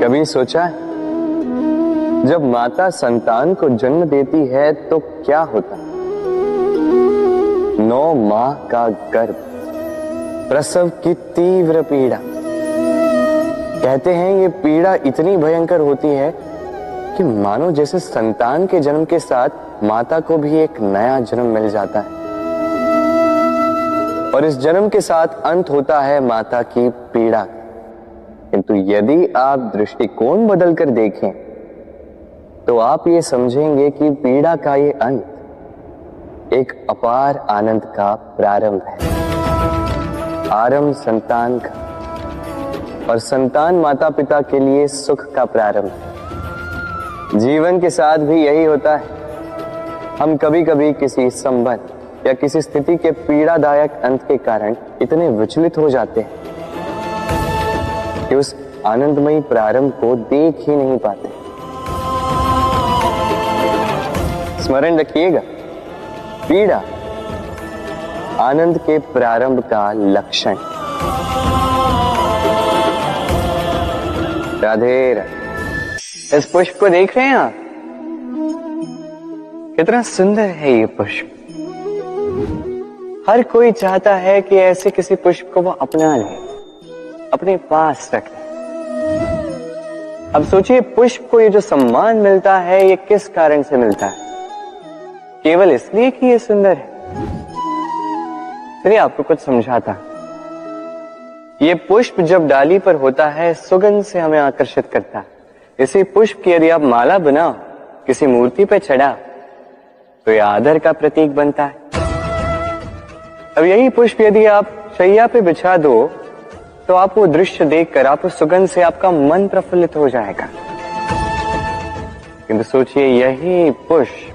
कभी सोचा है जब माता संतान को जन्म देती है तो क्या होता? 9 माह का गर्भ, प्रसव की तीव्र पीड़ा। कहते हैं ये पीड़ा इतनी भयंकर होती है कि मानो जैसे संतान के जन्म के साथ माता को भी एक नया जन्म मिल जाता है, और इस जन्म के साथ अंत होता है माता की पीड़ा। किंतु यदि आप दृष्टिकोण बदलकर देखें तो आप ये समझेंगे कि पीड़ा का ये अंत एक अपार आनंद का प्रारंभ है। आरंभ संतान का, और संतान माता पिता के लिए सुख का प्रारंभ है। जीवन के साथ भी यही होता है। हम कभी कभी किसी संबंध या किसी स्थिति के पीड़ादायक अंत के कारण इतने विचलित हो जाते हैं कि उस आनंदमयी प्रारंभ को देख ही नहीं पाते। स्मरण रखिएगा, पीड़ा आनंद के प्रारंभ का लक्षण। राधे राधे। इस पुष्प को देख रहे हैं आप? कितना सुंदर है ये पुष्प। हर कोई चाहता है कि ऐसे किसी पुष्प को वो अपना ले, अपने पास रख ले। अब सोचिए, पुष्प को ये जो सम्मान मिलता है ये किस कारण से मिलता है? केवल इसलिए कि ये सुंदर है? चलिए आपको कुछ समझाता। ये पुष्प जब डाली पर होता है सुगंध से हमें आकर्षित करता है। इसी पुष्प की यदि आप माला बनाओ, किसी मूर्ति पे चढ़ा, तो यह आदर का प्रतीक बनता है। अब यही पुष्प यदि आप शैया पे बिछा दो तो आप वो दृश्य देखकर, आप उस सुगंध से आपका मन प्रफुल्लित हो जाएगा। किंतु सोचिए, यही पुष्प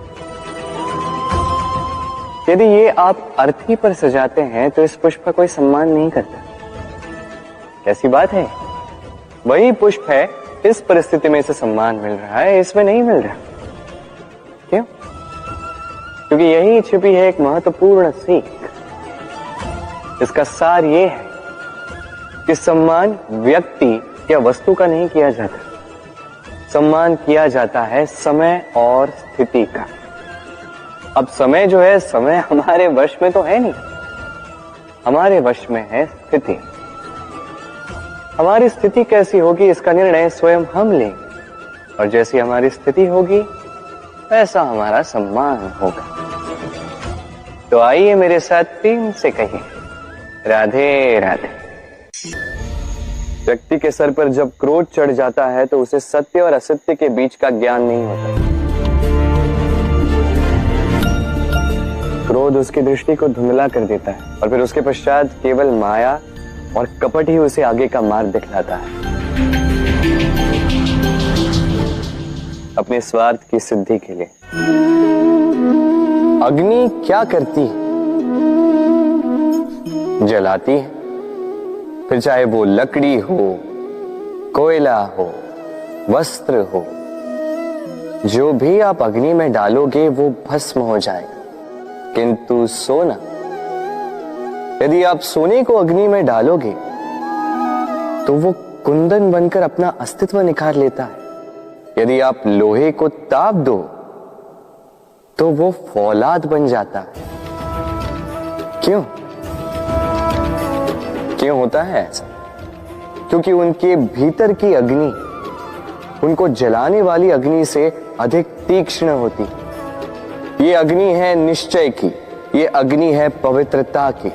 यदि ये आप अर्थी पर सजाते हैं तो इस पुष्प का कोई सम्मान नहीं करता। कैसी बात है? वही पुष्प है, इस परिस्थिति में इसे सम्मान मिल रहा है, इसमें नहीं मिल रहा। क्यों? क्योंकि यही छिपी है एक महत्वपूर्ण सीख। इसका सार ये है कि सम्मान व्यक्ति या वस्तु का नहीं किया जाता, सम्मान किया जाता है समय और स्थिति का। अब समय जो है, समय हमारे वश में तो है नहीं, हमारे वश में है स्थिति। हमारी स्थिति कैसी होगी इसका निर्णय स्वयं हम लेंगे, और जैसी हमारी स्थिति होगी वैसा हमारा सम्मान होगा। तो आइए मेरे साथ प्रेम से कहिए, राधे राधे। व्यक्ति के सर पर जब क्रोध चढ़ जाता है तो उसे सत्य और असत्य के बीच का ज्ञान नहीं होता। क्रोध उसकी दृष्टि को धुंधला कर देता है, और फिर उसके पश्चात केवल माया और कपट ही उसे आगे का मार्ग दिखलाता है। अपने स्वार्थ की सिद्धि के लिए अग्नि क्या करती है? जलाती है। फिर चाहे वो लकड़ी हो, कोयला हो, वस्त्र हो, जो भी आप अग्नि में डालोगे वो भस्म हो जाएगा। किंतु सोना, यदि आप सोने को अग्नि में डालोगे तो वो कुंदन बनकर अपना अस्तित्व निखार लेता है। यदि आप लोहे को ताप दो तो वो फौलाद बन जाता है। क्यों? क्यों होता है ऐसा? क्योंकि उनके भीतर की अग्नि उनको जलाने वाली अग्नि से अधिक तीक्ष्ण होती। ये अग्नि है निश्चय की, ये अग्नि है पवित्रता की।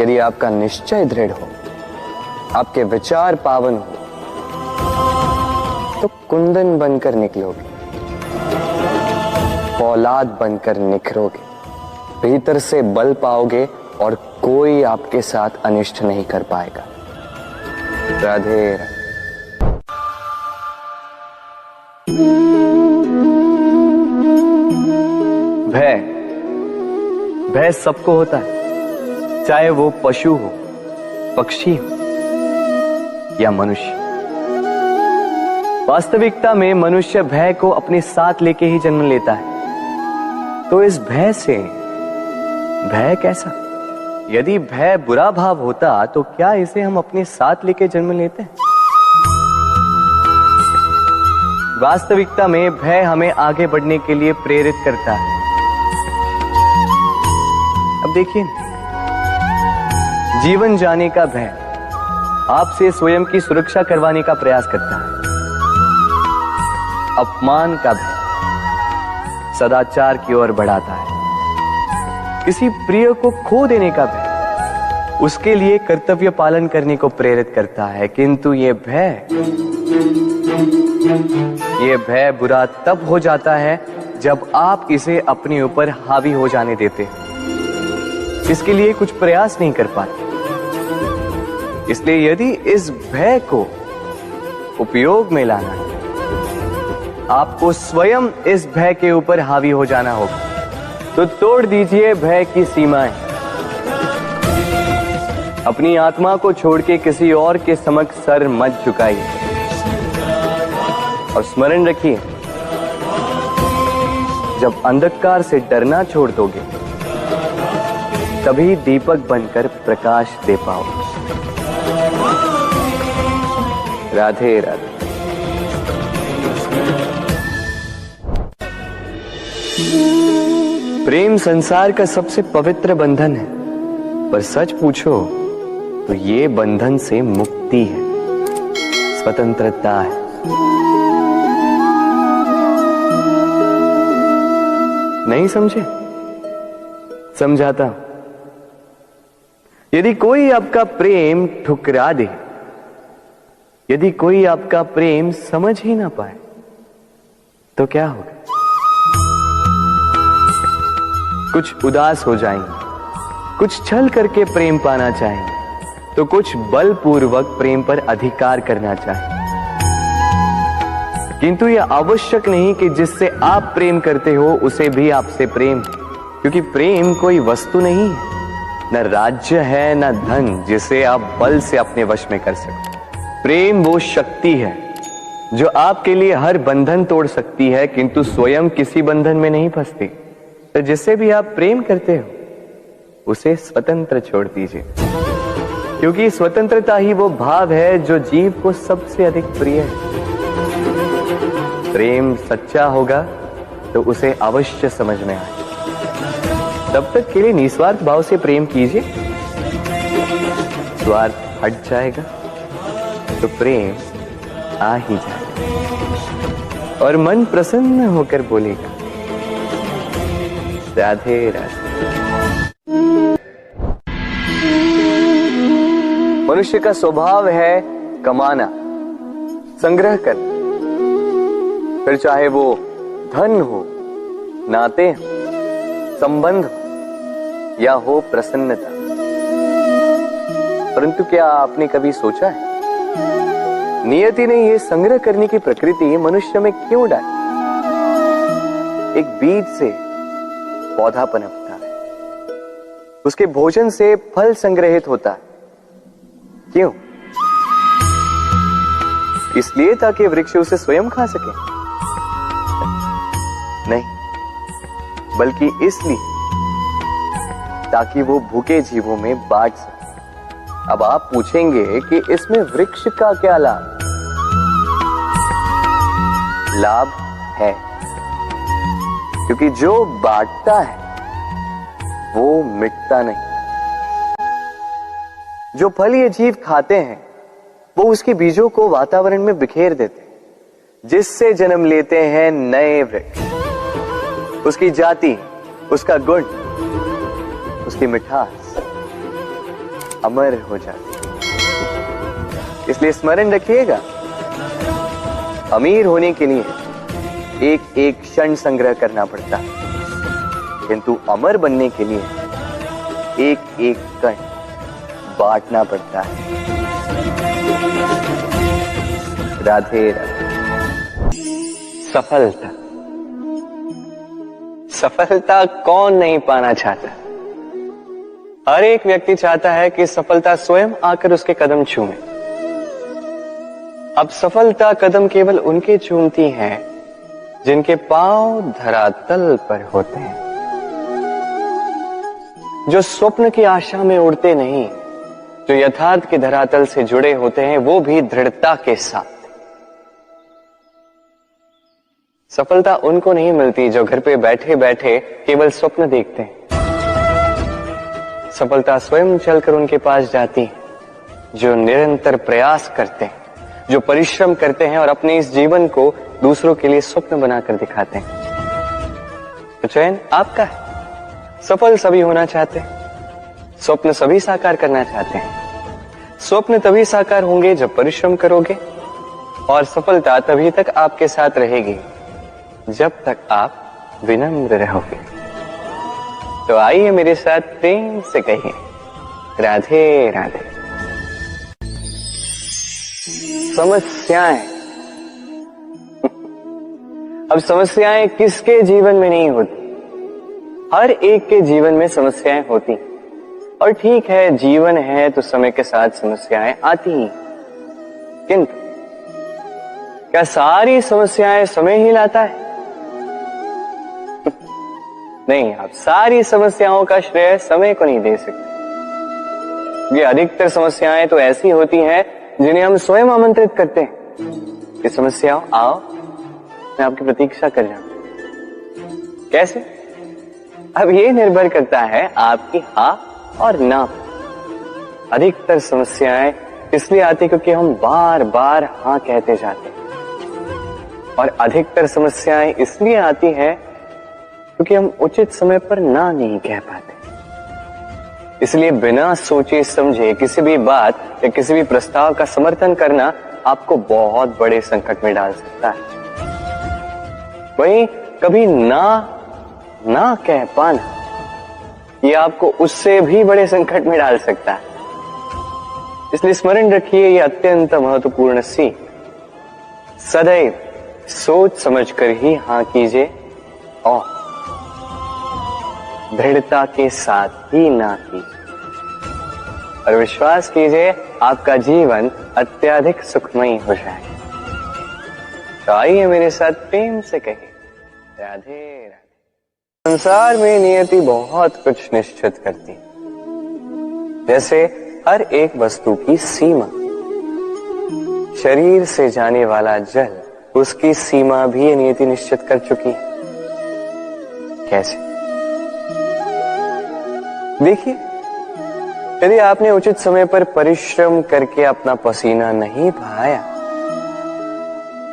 यदि आपका निश्चय दृढ़ हो, आपके विचार पावन हो, तो कुंदन बनकर निकलोगे, फौलाद बनकर निखरोगे, भीतर से बल पाओगे और कोई आपके साथ अनिष्ट नहीं कर पाएगा। राधे राधे। भय, भय सबको होता है, चाहे वो पशु हो, पक्षी हो या मनुष्य। वास्तविकता में मनुष्य भय को अपने साथ लेके ही जन्म लेता है। तो इस भय से, भय कैसा? यदि भय बुरा भाव होता तो क्या इसे हम अपने साथ लेके जन्म लेते हैं? वास्तविकता में भय हमें आगे बढ़ने के लिए प्रेरित करता है। अब देखिए, जीवन जाने का भय आपसे स्वयं की सुरक्षा करवाने का प्रयास करता है। अपमान का भय सदाचार की ओर बढ़ाता है। किसी प्रिय को खो देने का भय उसके लिए कर्तव्य पालन करने को प्रेरित करता है। किंतु ये भय बुरा तब हो जाता है जब आप इसे अपने ऊपर हावी हो जाने देते हैं, इसके लिए कुछ प्रयास नहीं कर पाते। इसलिए यदि इस भय को उपयोग में लाना है, आपको स्वयं इस भय के ऊपर हावी हो जाना होगा। तो तोड़ दीजिए भय की सीमाएं। अपनी आत्मा को छोड़ के किसी और के समक्ष सर मत झुकाइए और स्मरण रखिए, जब अंधकार से डरना छोड़ दोगे तभी दीपक बनकर प्रकाश दे पाओगे। राधे राधे। प्रेम संसार का सबसे पवित्र बंधन है, पर सच पूछो तो ये बंधन से मुक्ति है, स्वतंत्रता है। नहीं समझे? समझाता हूं। यदि कोई आपका प्रेम ठुकरा दे, यदि कोई आपका प्रेम समझ ही ना पाए, तो क्या होगा? कुछ उदास हो जाएंगे, कुछ छल करके प्रेम पाना चाहेंगे, तो कुछ बलपूर्वक प्रेम पर अधिकार करना चाहेंगे। किंतु यह आवश्यक नहीं कि जिससे आप प्रेम करते हो उसे भी आपसे प्रेम, क्योंकि प्रेम कोई वस्तु नहीं है, न राज्य है, न धन जिसे आप बल से अपने वश में कर सकते। प्रेम वो शक्ति है जो आपके लिए हर बंधन तोड़ सकती है, किंतु स्वयं किसी बंधन में नहीं फंसती। तो जिससे भी आप प्रेम करते हो उसे स्वतंत्र छोड़ दीजिए, क्योंकि स्वतंत्रता ही वो भाव है जो जीव को सबसे अधिक प्रिय है। प्रेम सच्चा होगा तो उसे अवश्य समझ में आए। तब तक के लिए निस्वार्थ भाव से प्रेम कीजिए, स्वार्थ हट जाएगा तो प्रेम आ ही जाएगा और मन प्रसन्न होकर बोलेगा, राधे राधे। मनुष्य का स्वभाव है कमाना, संग्रह करना, फिर चाहे वो धन हो, नाते हो, संबंध हो या हो प्रसन्नता। परंतु क्या आपने कभी सोचा है, नियति ने यह संग्रह करने की प्रकृति मनुष्य में क्यों डाली? एक बीज से पौधा पनपता है, उसके भोजन से फल संग्रहित होता है। क्यों? इसलिए ताकि वृक्ष उसे स्वयं खा सके? नहीं, बल्कि इसलिए ताकि वो भूखे जीवों में बांट सके। अब आप पूछेंगे कि इसमें वृक्ष का क्या लाभ? लाभ है, क्योंकि जो बांटता है वो मिटता नहीं। जो फल ये जीव खाते हैं वो उसके बीजों को वातावरण में बिखेर देते हैं, जिससे जन्म लेते हैं नए वृक्ष। उसकी जाति, उसका गुण, उसकी मिठास अमर हो जाती है। इसलिए स्मरण रखिएगा, अमीर होने के लिए एक एक क्षण संग्रह करना पड़ता है, किंतु अमर बनने के लिए एक एक कण बांटना पड़ता है। राधे राधे। सफलता, सफलता कौन नहीं पाना चाहता? हर एक व्यक्ति चाहता है कि सफलता स्वयं आकर उसके कदम चूमे। अब सफलता कदम केवल उनके चूमती है जिनके पांव धरातल पर होते हैं, जो स्वप्न की आशा में उड़ते नहीं, जो यथार्थ के धरातल से जुड़े होते हैं, वो भी दृढ़ता के साथ। सफलता उनको नहीं मिलती जो घर पे बैठे बैठे केवल स्वप्न देखते हैं। सफलता स्वयं चलकर उनके पास जाती है, जो निरंतर प्रयास करते हैं, जो परिश्रम करते हैं और अपने इस जीवन को दूसरों के लिए स्वप्न बनाकर दिखाते हैं। तो चयन आपका है। सफल सभी होना चाहते हैं, स्वप्न सभी साकार करना चाहते हैं। स्वप्न तभी साकार होंगे जब परिश्रम करोगे, और सफलता तभी तक आपके साथ रहेगी जब तक आप विनम्र रहोगे। तो आइए मेरे साथ प्रेम से कहिए, राधे राधे। समस्याएं। अब समस्याएं किसके जीवन में नहीं होती? हर एक के जीवन में समस्याएं होती, और ठीक है, जीवन है तो समय के साथ समस्याएं आती ही। किंतु क्या सारी समस्याएं समय ही लाता है? नहीं, आप सारी समस्याओं का श्रेय समय को नहीं दे सकते। ये अधिकतर समस्याएं तो ऐसी होती हैं जिन्हें हम स्वयं आमंत्रित करते हैं कि समस्याओं आओ, मैं आपकी प्रतीक्षा कर रहा हूं। कैसे? अब ये निर्भर करता है आपकी हाँ और ना। अधिकतर समस्याएं इसलिए आती क्योंकि हम बार बार हाँ कहते जाते हैं, और अधिकतर समस्याएं इसलिए आती हैं क्योंकि हम उचित समय पर ना नहीं कह पाते। इसलिए बिना सोचे समझे किसी भी बात या किसी भी प्रस्ताव का समर्थन करना आपको बहुत बड़े संकट में डाल सकता है। वहीं कभी ना कह पाना, ये आपको उससे भी बड़े संकट में डाल सकता है। इसलिए स्मरण रखिए, ये अत्यंत महत्वपूर्ण सीख। सदैव सोच समझकर ही हाँ कीजिए और दृढ़ता के साथ ही ना कीजिए, और विश्वास कीजिए आपका जीवन अत्यधिक सुखमय हो जाएगा। तो आइए मेरे साथ प्रेम से कहिए, राधे राधे। संसार में नियति बहुत कुछ निश्चित करती है, जैसे हर एक वस्तु की सीमा। शरीर से जाने वाला जल, उसकी सीमा भी नियति निश्चित कर चुकी है। कैसे? देखिए, यदि आपने उचित समय पर परिश्रम करके अपना पसीना नहीं बहाया,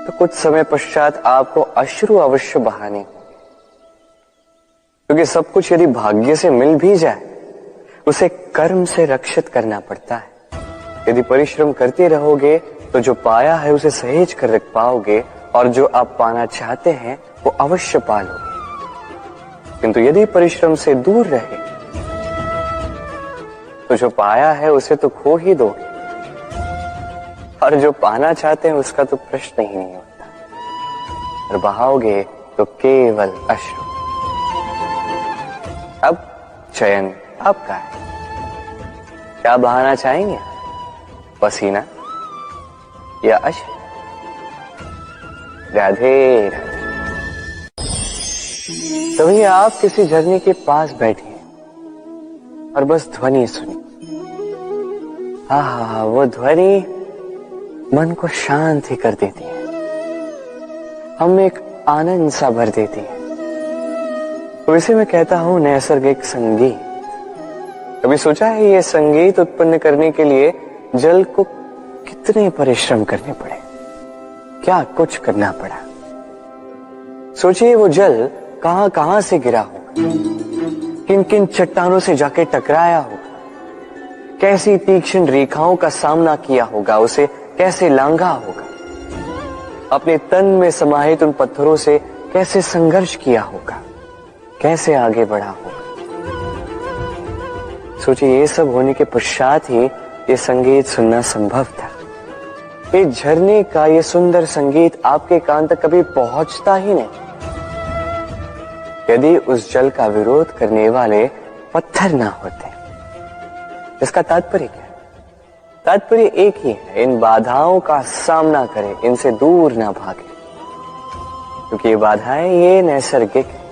तो कुछ समय पश्चात आपको अश्रु अवश्य बहाने होंगे। क्योंकि सब कुछ यदि भाग्य से मिल भी जाए, उसे कर्म से रक्षित करना पड़ता है। यदि परिश्रम करते रहोगे तो जो पाया है उसे सहेज कर रख पाओगे, और जो आप पाना चाहते हैं वो अवश्य पालोगे। किंतु यदि परिश्रम से दूर रहे तो जो पाया है उसे तो खो ही दोगे, और जो पाना चाहते हैं उसका तो प्रश्न ही नहीं होता, और बहाओगे तो केवल अश्रु। अब चयन आपका है। क्या बहाना चाहेंगे? पसीना या अश्रु? राधे राधे। तभी आप किसी झरने के पास बैठे और बस ध्वनि सुनी। हाँ, वो ध्वनि मन को शांत ही कर देती है, हम एक आनंद सा भर देती है। तो इसे मैं कहता हूं नैसर्गिक संगीत। कभी सोचा है ये संगीत उत्पन्न करने के लिए जल को कितने परिश्रम करने पड़े, क्या कुछ करना पड़ा? सोचिए वो जल कहां कहां से गिरा होगा, किन किन चट्टानों से जाके टकराया होगा, कैसी तीक्ष्ण रेखाओं का सामना किया होगा, उसे कैसे लांघा होगा, अपने तन में समाहित उन पत्थरों से कैसे संघर्ष किया होगा, कैसे आगे बढ़ा होगा। सोचिए ये सब होने के पश्चात ही ये संगीत सुनना संभव था। ये झरने का ये सुंदर संगीत आपके कान तक कभी पहुंचता ही नहीं यदि उस जल का विरोध करने वाले पत्थर ना होते। इसका तात्पर्य क्या है? तात्पर्य एक ही है, इन बाधाओं का सामना करें, इनसे दूर ना भागे, क्योंकि ये बाधाएं ये नैसर्गिक है।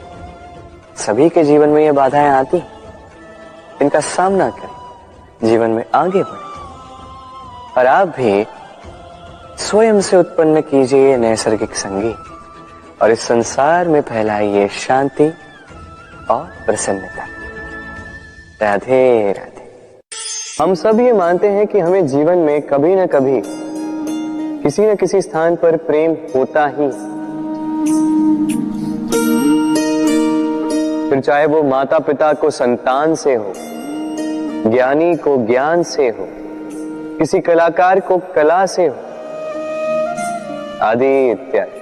सभी के जीवन में ये बाधाएं आती हैं, इनका सामना करें, जीवन में आगे बढ़े, और आप भी स्वयं से उत्पन्न कीजिए नैसर्गिक संगीत, और इस संसार में फैलाइए शांति और प्रसन्नता। राधे राधे। हम सब ये मानते हैं कि हमें जीवन में कभी न कभी किसी न किसी स्थान पर प्रेम होता ही, फिर चाहे वो माता पिता को संतान से हो, ज्ञानी को ज्ञान से हो, किसी कलाकार को कला से हो, आदि इत्यादि।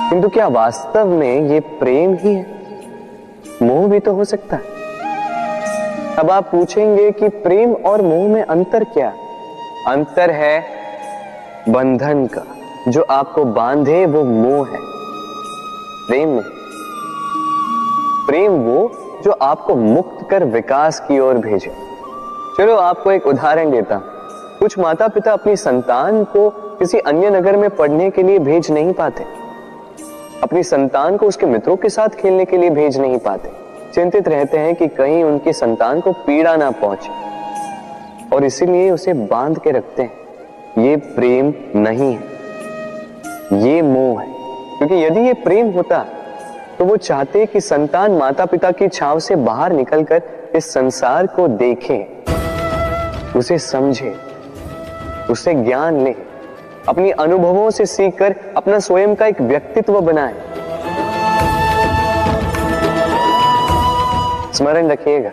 किंतु क्या वास्तव में ये प्रेम ही है? मोह भी तो हो सकता है। अब आप पूछेंगे कि प्रेम और मोह में अंतर क्या? अंतर है बंधन का, जो आपको बांधे वो मोह है। प्रेम में, प्रेम वो जो आपको मुक्त कर विकास की ओर भेजे। चलो आपको एक उदाहरण देता हूं। कुछ माता पिता अपनी संतान को किसी अन्य नगर में पढ़ने के लिए भेज नहीं पाते, अपनी संतान को उसके मित्रों के साथ खेलने के लिए भेज नहीं पाते। चिंतित रहते हैं कि कहीं उनकी संतान को पीड़ा ना पहुंचे, और इसीलिए उसे बांध के रखते हैं। ये प्रेम नहीं है, ये मोह है। क्योंकि यदि ये प्रेम होता तो वो चाहते कि संतान माता पिता की छांव से बाहर निकलकर इस संसार को देखे, उसे समझे, उससे ज्ञान ले, अपनी अनुभवों से सीखकर अपना स्वयं का एक व्यक्तित्व बनाए। स्मरण रखिएगा,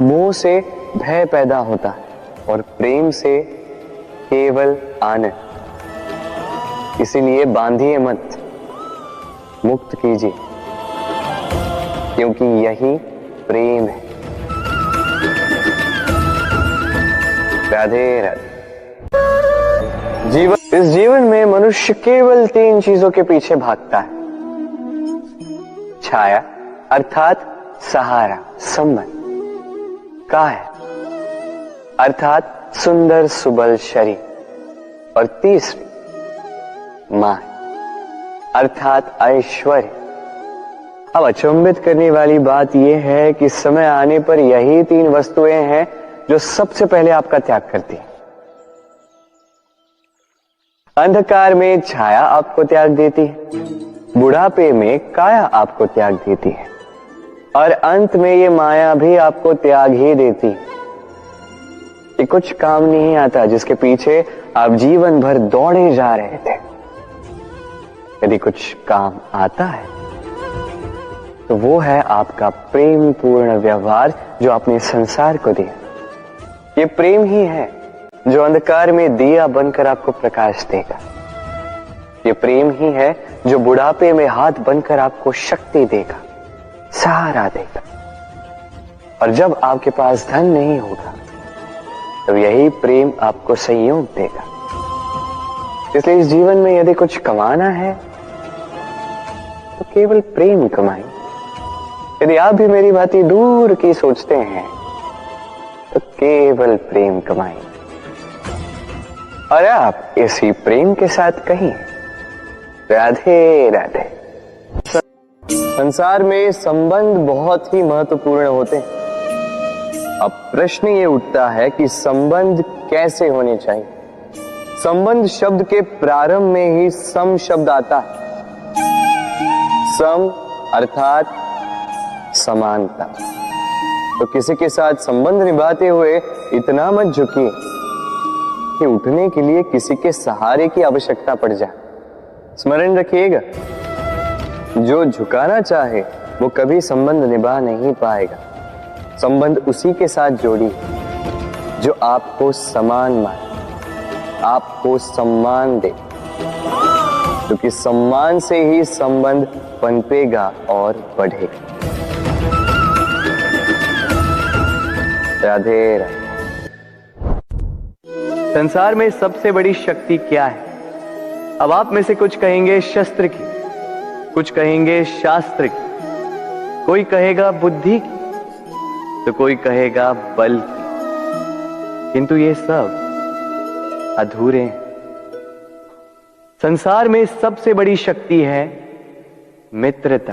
मोह से भय पैदा होता है और प्रेम से केवल आनंद। इसीलिए बांधिए मत, मुक्त कीजिए, क्योंकि यही प्रेम है। राधे राधे। इस जीवन में मनुष्य केवल 3 चीजों के पीछे भागता है। छाया अर्थात सहारा, संबंध, काया अर्थात सुंदर सुबल शरीर, और तीसरी मान अर्थात ऐश्वर्य। अब अचंभित करने वाली बात यह है कि समय आने पर यही 3 वस्तुएं हैं जो सबसे पहले आपका त्याग करती है। अंधकार में छाया आपको त्याग देती है, बुढ़ापे में काया आपको त्याग देती है, और अंत में ये माया भी आपको त्याग ही देती है। ये कुछ काम नहीं आता जिसके पीछे आप जीवन भर दौड़े जा रहे थे। यदि कुछ काम आता है तो वो है आपका प्रेम पूर्ण व्यवहार जो आपने संसार को दिया। ये प्रेम ही है जो अंधकार में दिया बनकर आपको प्रकाश देगा। ये प्रेम ही है जो बुढ़ापे में हाथ बनकर आपको शक्ति देगा, सहारा देगा। और जब आपके पास धन नहीं होगा तब यही प्रेम आपको संयोग देगा। इसलिए इस जीवन में यदि कुछ कमाना है तो केवल प्रेम कमाएं। यदि आप भी मेरी भांति दूर की सोचते हैं तो केवल प्रेम कमाएं, और आप इसी प्रेम के साथ कहीं राधे राधे। संसार में संबंध बहुत ही महत्वपूर्ण होते हैं। अब प्रश्न ये उठता है कि संबंध कैसे होने चाहिए। संबंध शब्द के प्रारंभ में ही सम शब्द आता है। सम अर्थात समानता। तो किसी के साथ संबंध निभाते हुए इतना मत झुकिए कि उठने के लिए किसी के सहारे की आवश्यकता पड़ जाए। स्मरण रखिएगा, जो झुकाना चाहे वो कभी संबंध निभा नहीं पाएगा। संबंध उसी के साथ जोड़ी जो आपको समान माने, आपको सम्मान दे, क्योंकि सम्मान से ही संबंध पनपेगा और बढ़ेगा। राधे राधे। संसार में सबसे बड़ी शक्ति क्या है? अब आप में से कुछ कहेंगे शस्त्र की, कुछ कहेंगे शास्त्र की, कोई कहेगा बुद्धि की, तो कोई कहेगा बल की। किंतु ये सब अधूरे हैं। संसार में सबसे बड़ी शक्ति है मित्रता।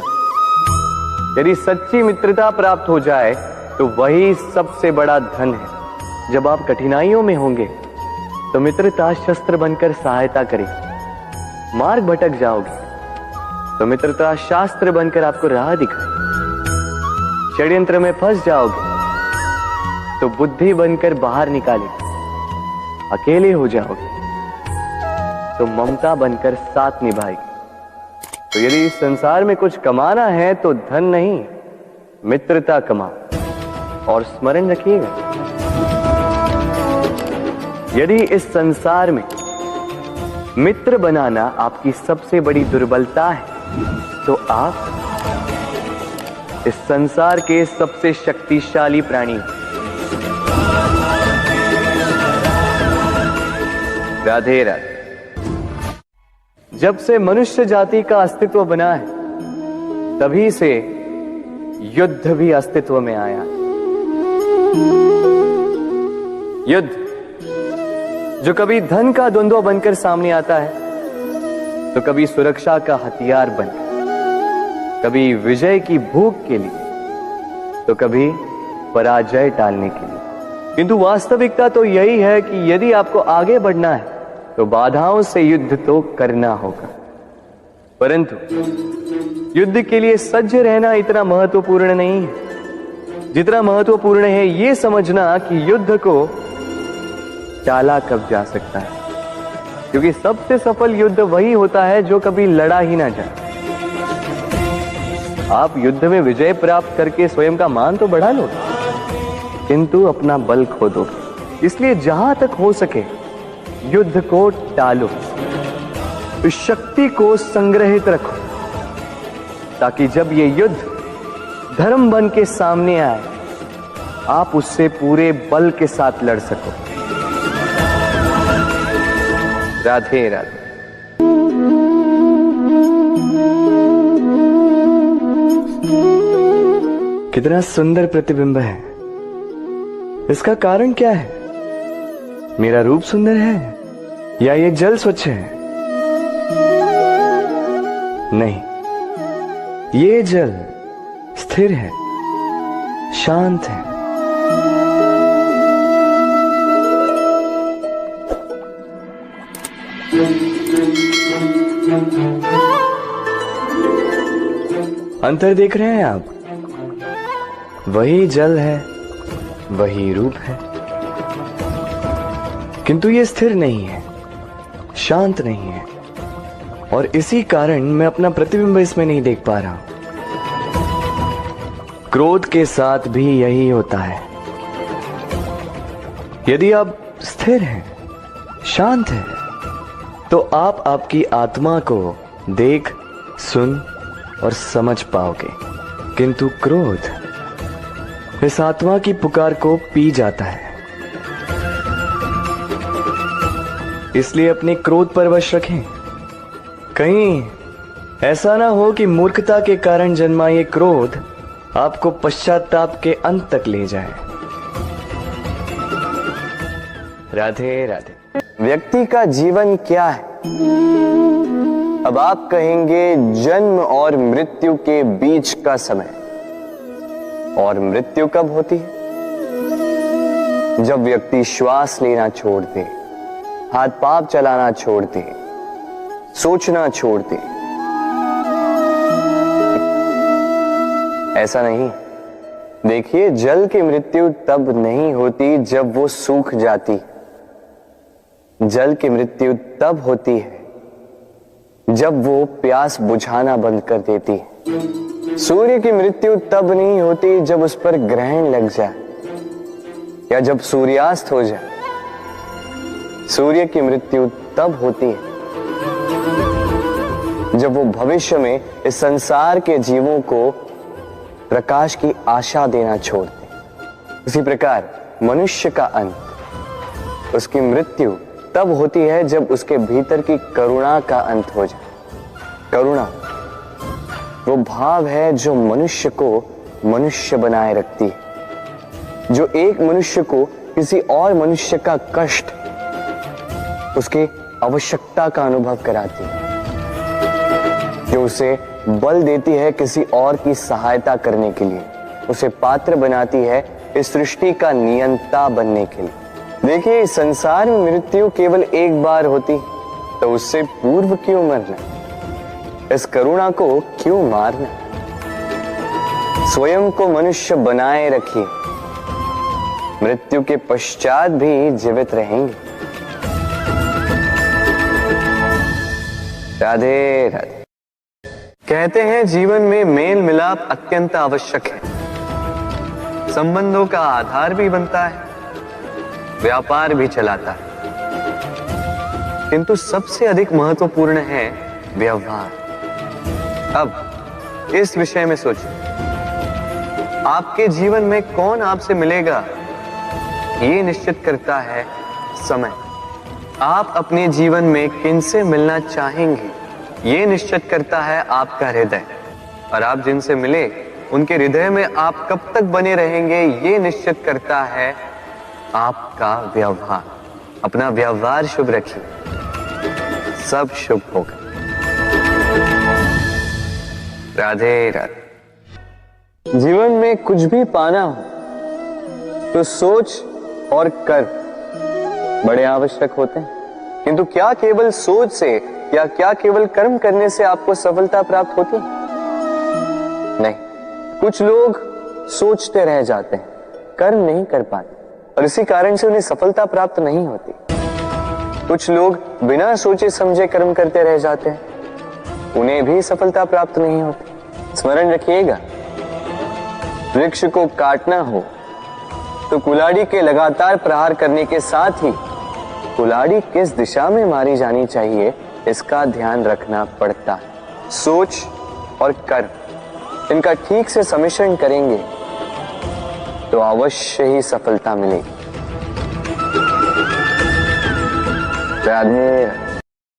यदि सच्ची मित्रता प्राप्त हो जाए तो वही सबसे बड़ा धन है। जब आप कठिनाइयों में होंगे तो मित्रता शस्त्र बनकर सहायता करेगी। मार्ग भटक जाओगे तो मित्रता शास्त्र बनकर आपको राह दिखाए। षड्यंत्र में फंस जाओगे तो बुद्धि बनकर बाहर निकालेगी। अकेले हो जाओगे तो ममता बनकर साथ निभाएगी। तो यदि इस संसार में कुछ कमाना है तो धन नहीं, मित्रता कमाओ। और स्मरण रखिएगा, यदि इस संसार में मित्र बनाना आपकी सबसे बड़ी दुर्बलता है तो आप इस संसार के सबसे शक्तिशाली प्राणी। राधे राधे। जब से मनुष्य जाति का अस्तित्व बना है तभी से युद्ध भी अस्तित्व में आया। युद्ध जो कभी धन का द्वंद्व बनकर सामने आता है तो कभी सुरक्षा का हथियार बनकर, कभी विजय की भूख के लिए तो कभी पराजय टालने के लिए। किंतु वास्तविकता तो यही है कि यदि आपको आगे बढ़ना है तो बाधाओं से युद्ध तो करना होगा। परंतु युद्ध के लिए सज्ज रहना इतना महत्वपूर्ण नहीं है जितना महत्वपूर्ण है यह समझना कि युद्ध को टाला कब जा सकता है। क्योंकि सबसे सफल युद्ध वही होता है जो कभी लड़ा ही ना जाए। आप युद्ध में विजय प्राप्त करके स्वयं का मान तो बढ़ा लो, किंतु अपना बल खो दो। इसलिए जहां तक हो सके युद्ध को टालो, इस शक्ति को संग्रहित रखो, ताकि जब ये युद्ध धर्म बन के सामने आए आप उससे पूरे बल के साथ लड़ सको। राधे राधे। कितना सुंदर प्रतिबिंब है। इसका कारण क्या है? मेरा रूप सुंदर है या ये जल स्वच्छ है? नहीं, ये जल स्थिर है, शांत है। अंतर देख रहे हैं आप? वही जल है, वही रूप है, किंतु ये स्थिर नहीं है, शांत नहीं है। और इसी कारण मैं अपना प्रतिबिंब इसमें नहीं देख पा रहा हूं। क्रोध के साथ भी यही होता है। यदि आप स्थिर हैं, शांत हैं, तो आप आपकी आत्मा को देख, सुन और समझ पाओगे। किंतु क्रोध इस आत्मा की पुकार को पी जाता है। इसलिए अपने क्रोध पर वश रखें। कहीं ऐसा ना हो कि मूर्खता के कारण जन्मा ये क्रोध आपको पश्चाताप के अंत तक ले जाए। राधे राधे। व्यक्ति का जीवन क्या है? अब आप कहेंगे जन्म और मृत्यु के बीच का समय। और मृत्यु कब होती है? जब व्यक्ति श्वास लेना छोड़ दे, हाथ पांव चलाना छोड़ दे, सोचना छोड़ दे। ऐसा नहीं। देखिए, जल की मृत्यु तब नहीं होती जब वो सूख जाती। जल की मृत्यु तब होती है जब वो प्यास बुझाना बंद कर देती है। सूर्य की मृत्यु तब नहीं होती जब उस पर ग्रहण लग जाए या जब सूर्यास्त हो जाए। सूर्य की मृत्यु तब होती है जब वो भविष्य में इस संसार के जीवों को प्रकाश की आशा देना छोड़ दे। इसी प्रकार मनुष्य का अंत, उसकी मृत्यु तब होती है जब उसके भीतर की करुणा का अंत हो जाए। करुणा वो भाव है जो मनुष्य को मनुष्य बनाए रखती है, जो एक मनुष्य को किसी और मनुष्य का कष्ट, उसकी आवश्यकता का अनुभव कराती है, जो उसे बल देती है किसी और की सहायता करने के लिए, उसे पात्र बनाती है इस सृष्टि का नियंता बनने के लिए। देखिए, इस संसार में मृत्यु केवल एक बार होती, तो उससे पूर्व क्यों मरना? इस करुणा को क्यों मारना? स्वयं को मनुष्य बनाए रखिए, मृत्यु के पश्चात भी जीवित रहेंगे। राधे राधे। कहते हैं जीवन में मेल मिलाप अत्यंत आवश्यक है, संबंधों का आधार भी बनता है, व्यापार भी चलाता है, किंतु सबसे अधिक महत्वपूर्ण है व्यवहार। अब इस विषय में सोचिए, आपके जीवन में कौन आपसे मिलेगा ये निश्चित करता है समय। आप अपने जीवन में किनसे मिलना चाहेंगे ये निश्चित करता है आपका हृदय, और आप जिनसे मिले उनके हृदय में आप कब तक बने रहेंगे ये निश्चित करता है आपका व्यवहार। अपना व्यवहार शुभ रखिए, सब शुभ होगा। राधे राधे। जीवन में कुछ भी पाना हो तो सोच और कर्म बड़े आवश्यक होते हैं, किंतु क्या केवल सोच से या क्या केवल कर्म करने से आपको सफलता प्राप्त होती है? नहीं, कुछ लोग सोचते रह जाते हैं, कर्म नहीं कर पाते, और इसी कारण से उन्हें सफलता प्राप्त नहीं होती। कुछ लोग बिना सोचे समझे कर्म करते रह जाते हैं, उन्हें भी सफलता प्राप्त नहीं होती। स्मरण रखिएगा, वृक्ष को काटना हो तो कुल्हाड़ी के लगातार प्रहार करने के साथ ही कुल्हाड़ी किस दिशा में मारी जानी चाहिए इसका ध्यान रखना पड़ता है। सोच और कर्म इनका ठीक से सम्मिश्रण करेंगे तो अवश्य ही सफलता मिलेगी। राधे।